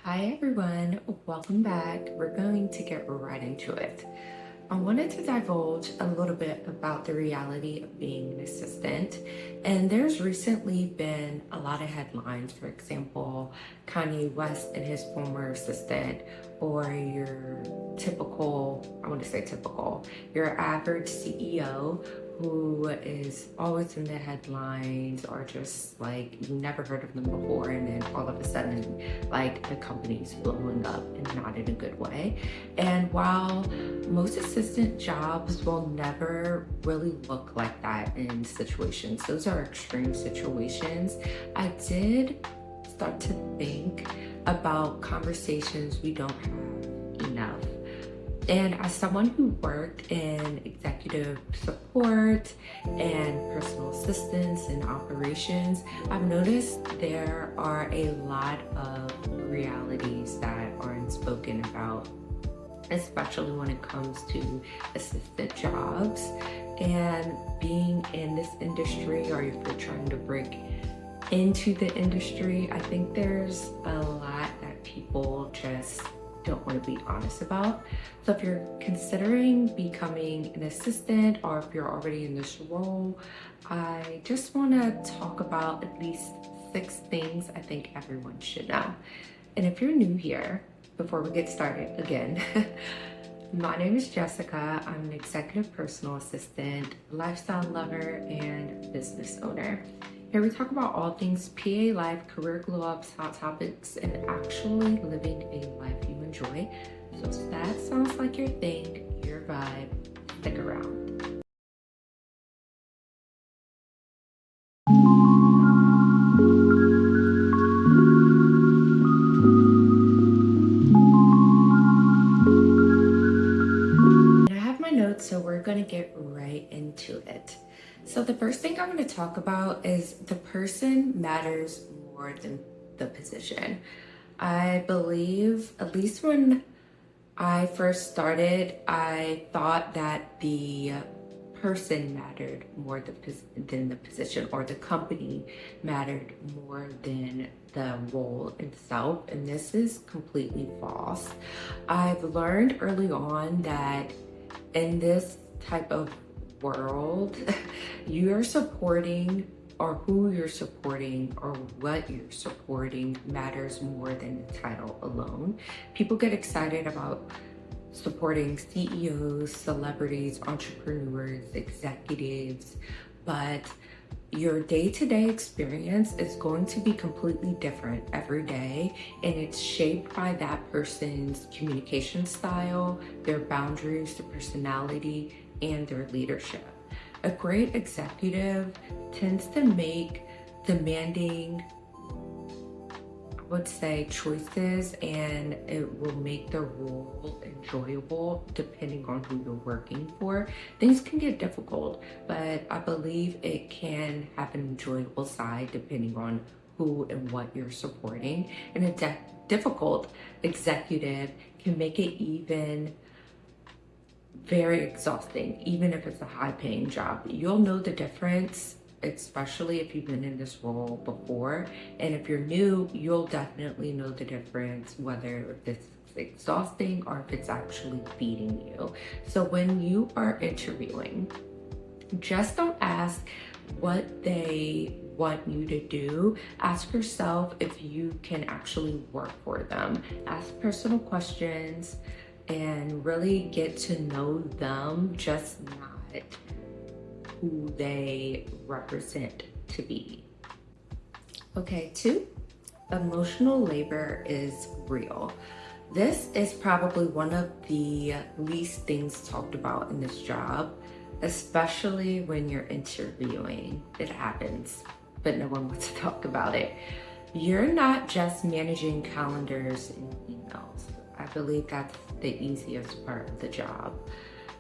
Hi everyone, welcome back. We're going to get right into it. I wanted to divulge a little bit about the reality of being an assistant. And there's recently been a lot of headlines, for example, Kanye West and his former assistant, or your typical, I want to say typical, your average CEO who is always in the headlines, or just like you never heard of them before, and then all of a sudden, like the company's blowing up and not in a good way. And while most assistant jobs will never really look like that in situations, those are extreme situations, I did start to think about conversations we don't have enough. And as someone who worked in executive support and personal assistance and operations, I've noticed there are a lot of realities that aren't spoken about, especially when it comes to assistant jobs. And being in this industry, or if you're trying to break into the industry, I think there's a lot that people just don't want to be honest about. So if you're considering becoming an assistant, or if you're already in this role, I just want to talk about at least 6 things I think everyone should know. And if you're new here, before we get started again, my name is Jessica. I'm an executive personal assistant, lifestyle lover, and business owner. Here we talk about all things PA life, career glow ups, hot topics, and actually living a life you enjoy. So if that sounds like your thing, your vibe, stick around. And I have my notes, so we're gonna get right into it. So the first thing I'm going to talk about is the person matters more than the position. I believe, at least when I first started, I thought that the person mattered more than the position, or the company mattered more than the role itself. And this is completely false. I've learned early on that in this type of world, you're supporting, or who you're supporting, or what you're supporting matters more than the title alone. People get excited about supporting CEOs, celebrities, entrepreneurs, executives, but your day-to-day experience is going to be completely different every day, and it's shaped by that person's communication style, their boundaries, their personality, and their leadership. A great executive tends to make demanding, I would say, choices, and it will make the role enjoyable depending on who you're working for. Things can get difficult, but I believe it can have an enjoyable side depending on who and what you're supporting. And a difficult executive can make it even very exhausting, even if it's a high-paying job. You'll know the difference, especially if you've been in this role before. And if you're new, you'll definitely know the difference, whether it's exhausting or if it's actually feeding you. So when you are interviewing, just don't ask what they want you to do. Ask yourself if you can actually work for them. Ask personal questions and really get to know them, just not who they represent to be. Okay, 2, emotional labor is real. This is probably one of the least things talked about in this job, especially when you're interviewing. It happens, but no one wants to talk about it. You're not just managing calendars and emails. I believe that's the easiest part of the job.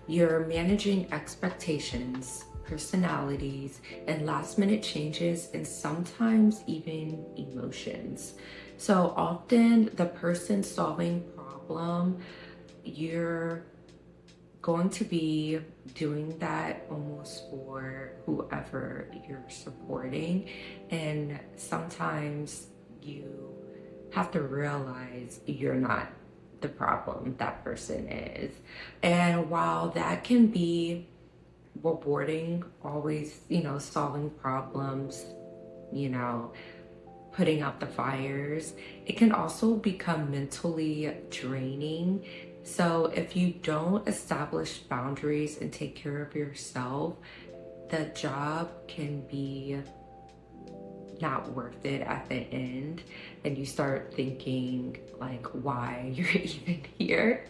You're managing expectations, personalities, and last-minute changes, and sometimes even emotions. So often the person solving problem, you're going to be doing that almost for whoever you're supporting. And sometimes you have to realize you're not the problem, that person is. And while that can be rewarding, always, solving problems, you know, putting out the fires, it can also become mentally draining. So if you don't establish boundaries and take care of yourself, the job can be not worth it at the end, and you start thinking like why you're even here.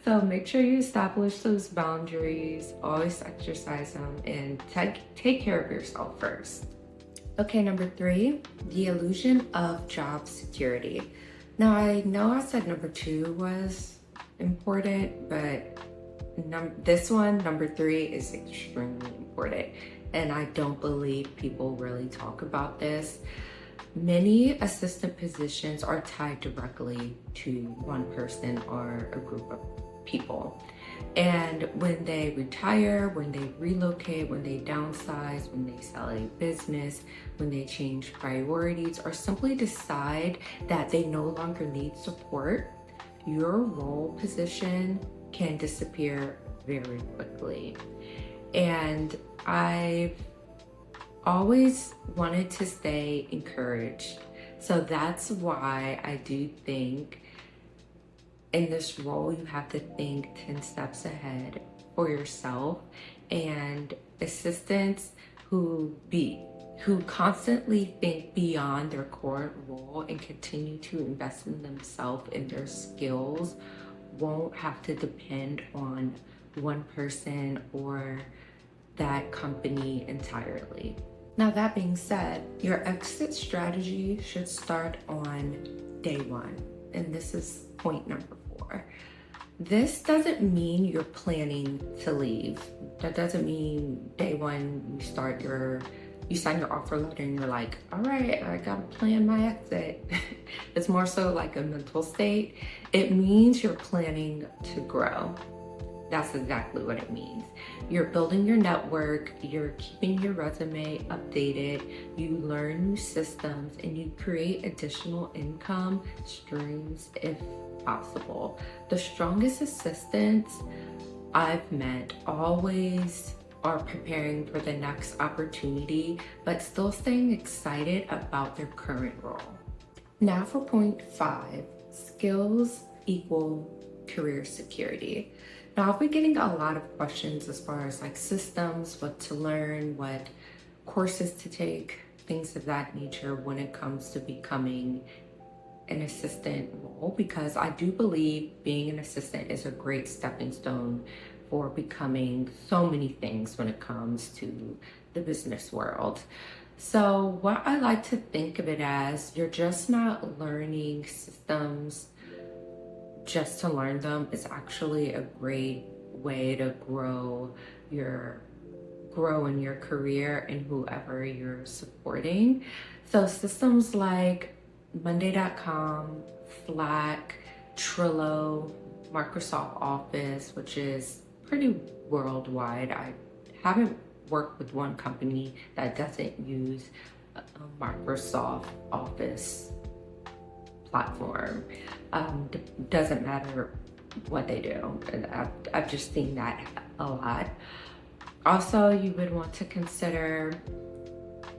So make sure you establish those boundaries, always exercise them, and take care of yourself first. Okay, number 3, the illusion of job security. Now I know I said number 2 was important, but this one, number 3, is extremely important. And I don't believe people really talk about this. Many assistant positions are tied directly to one person or a group of people. And when they retire, when they relocate, when they downsize, when they sell a business, when they change priorities, or simply decide that they no longer need support, your role position can disappear very quickly. And I've always wanted to stay encouraged. So that's why I do think in this role, you have to think 10 steps ahead for yourself. And assistants who constantly think beyond their current role and continue to invest in themselves and their skills won't have to depend on one person or that company entirely. Now, that being said, your exit strategy should start on day 1. And this is point number 4. This doesn't mean you're planning to leave. That doesn't mean day 1 you sign your offer letter and you're like, all right, I gotta plan my exit. It's more so like a mental state. It means you're planning to grow. That's exactly what it means. You're building your network, you're keeping your resume updated, you learn new systems, and you create additional income streams if possible. The strongest assistants I've met always are preparing for the next opportunity, but still staying excited about their current role. Now for point 5, skills equal career security. Now, I've been getting a lot of questions as far as like systems, what to learn, what courses to take, things of that nature when it comes to becoming an assistant role, because I do believe being an assistant is a great stepping stone for becoming so many things when it comes to the business world. So what I like to think of it as, you're just not learning systems just to learn them. Is actually a great way to grow in your career and whoever you're supporting. So systems like Monday.com, Slack, Trello, Microsoft Office, which is pretty worldwide. I haven't worked with one company that doesn't use a Microsoft Office platform. Doesn't matter what they do. I've just seen that a lot. Also, you would want to consider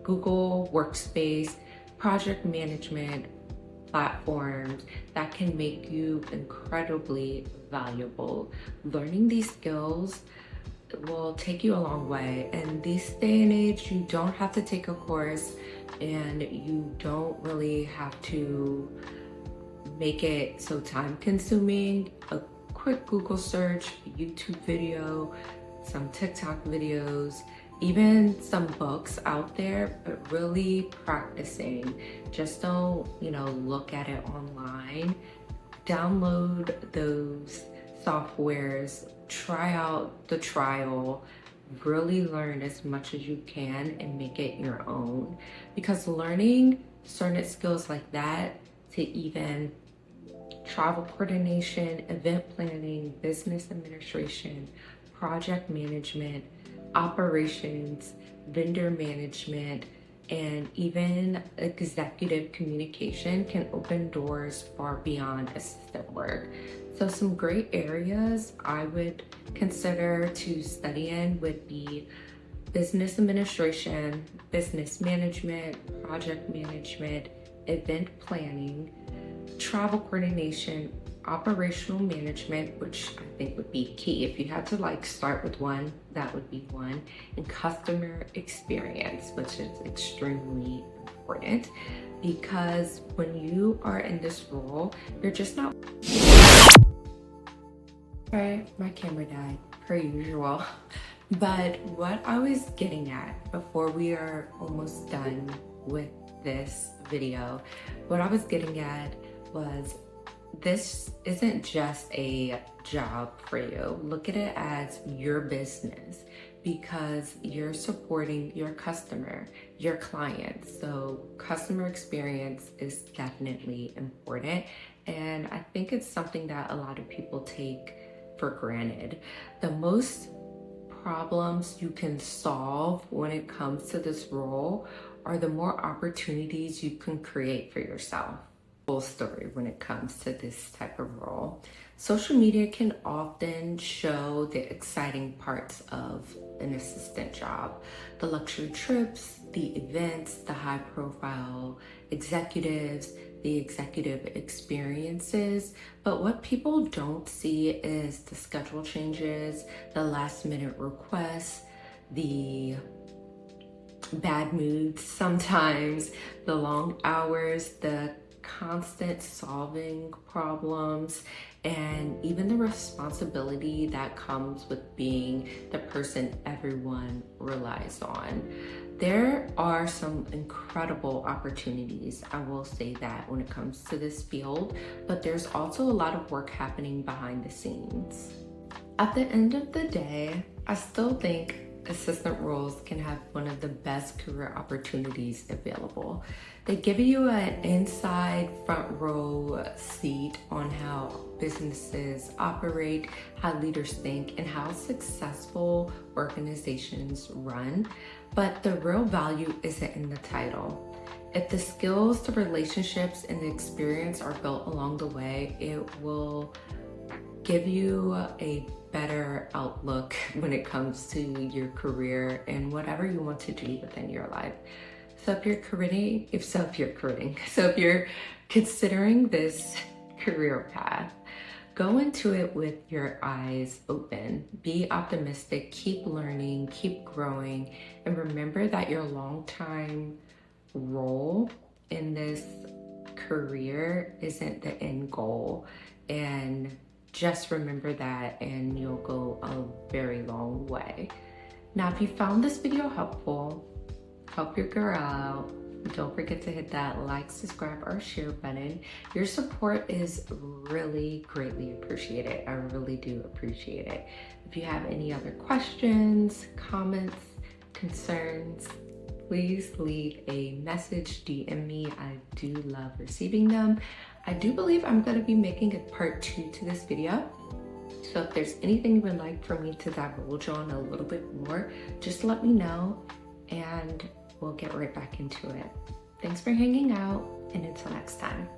Google Workspace, project management platforms that can make you incredibly valuable. Learning these skills will take you a long way. In this day and age, you don't have to take a course and you don't really have to make it so time consuming. A quick Google search, YouTube video, some TikTok videos, even some books out there, but really practicing. Just don't, look at it online. Download those softwares, try out the trial, really learn as much as you can and make it your own. Because learning certain skills like that to even travel coordination, event planning, business administration, project management, operations, vendor management, and even executive communication can open doors far beyond assistant work. So some great areas I would consider to study in would be business administration, business management, project management, event planning, travel coordination, operational management, which I think would be key. If you had to like start with one, that would be one, and customer experience, which is extremely important because when you are in this role, you're just not. Sorry, my camera died per usual. But what I was getting at before we are almost done with this video, what I was getting at was this isn't just a job for you. Look at it as your business because you're supporting your customer, your client. So customer experience is definitely important. And I think it's something that a lot of people take for granted. The most problems you can solve when it comes to this role are the more opportunities you can create for yourself. Full story when it comes to this type of role. Social media can often show the exciting parts of an assistant job, the luxury trips, the events, the high profile executives, the executive experiences, but what people don't see is the schedule changes, the last minute requests, the bad moods sometimes, the long hours, the constant solving problems, and even the responsibility that comes with being the person everyone relies on. There are some incredible opportunities, I will say that, when it comes to this field, but there's also a lot of work happening behind the scenes. At the end of the day, I still think assistant roles can have one of the best career opportunities available. They give you an inside front row seat on how businesses operate, how leaders think, and how successful organizations run. But the real value isn't in the title. If the skills, the relationships, and the experience are built along the way, it will give you a better outlook when it comes to your career and whatever you want to do within your life. So if you're considering this career path, go into it with your eyes open. Be optimistic, keep learning, keep growing, and remember that your long-time role in this career isn't the end goal. And just remember that and you'll go a very long way. Now, if you found this video helpful, help your girl out, don't forget to hit that like, subscribe, or share button. Your support is really greatly appreciated. I really do appreciate it. If you have any other questions, comments, concerns, please leave a message, DM me. I do love receiving them. I do believe I'm going to be making a part 2 to this video. So if there's anything you would like for me to divulge on a little bit more, just let me know and we'll get right back into it. Thanks for hanging out, and until next time.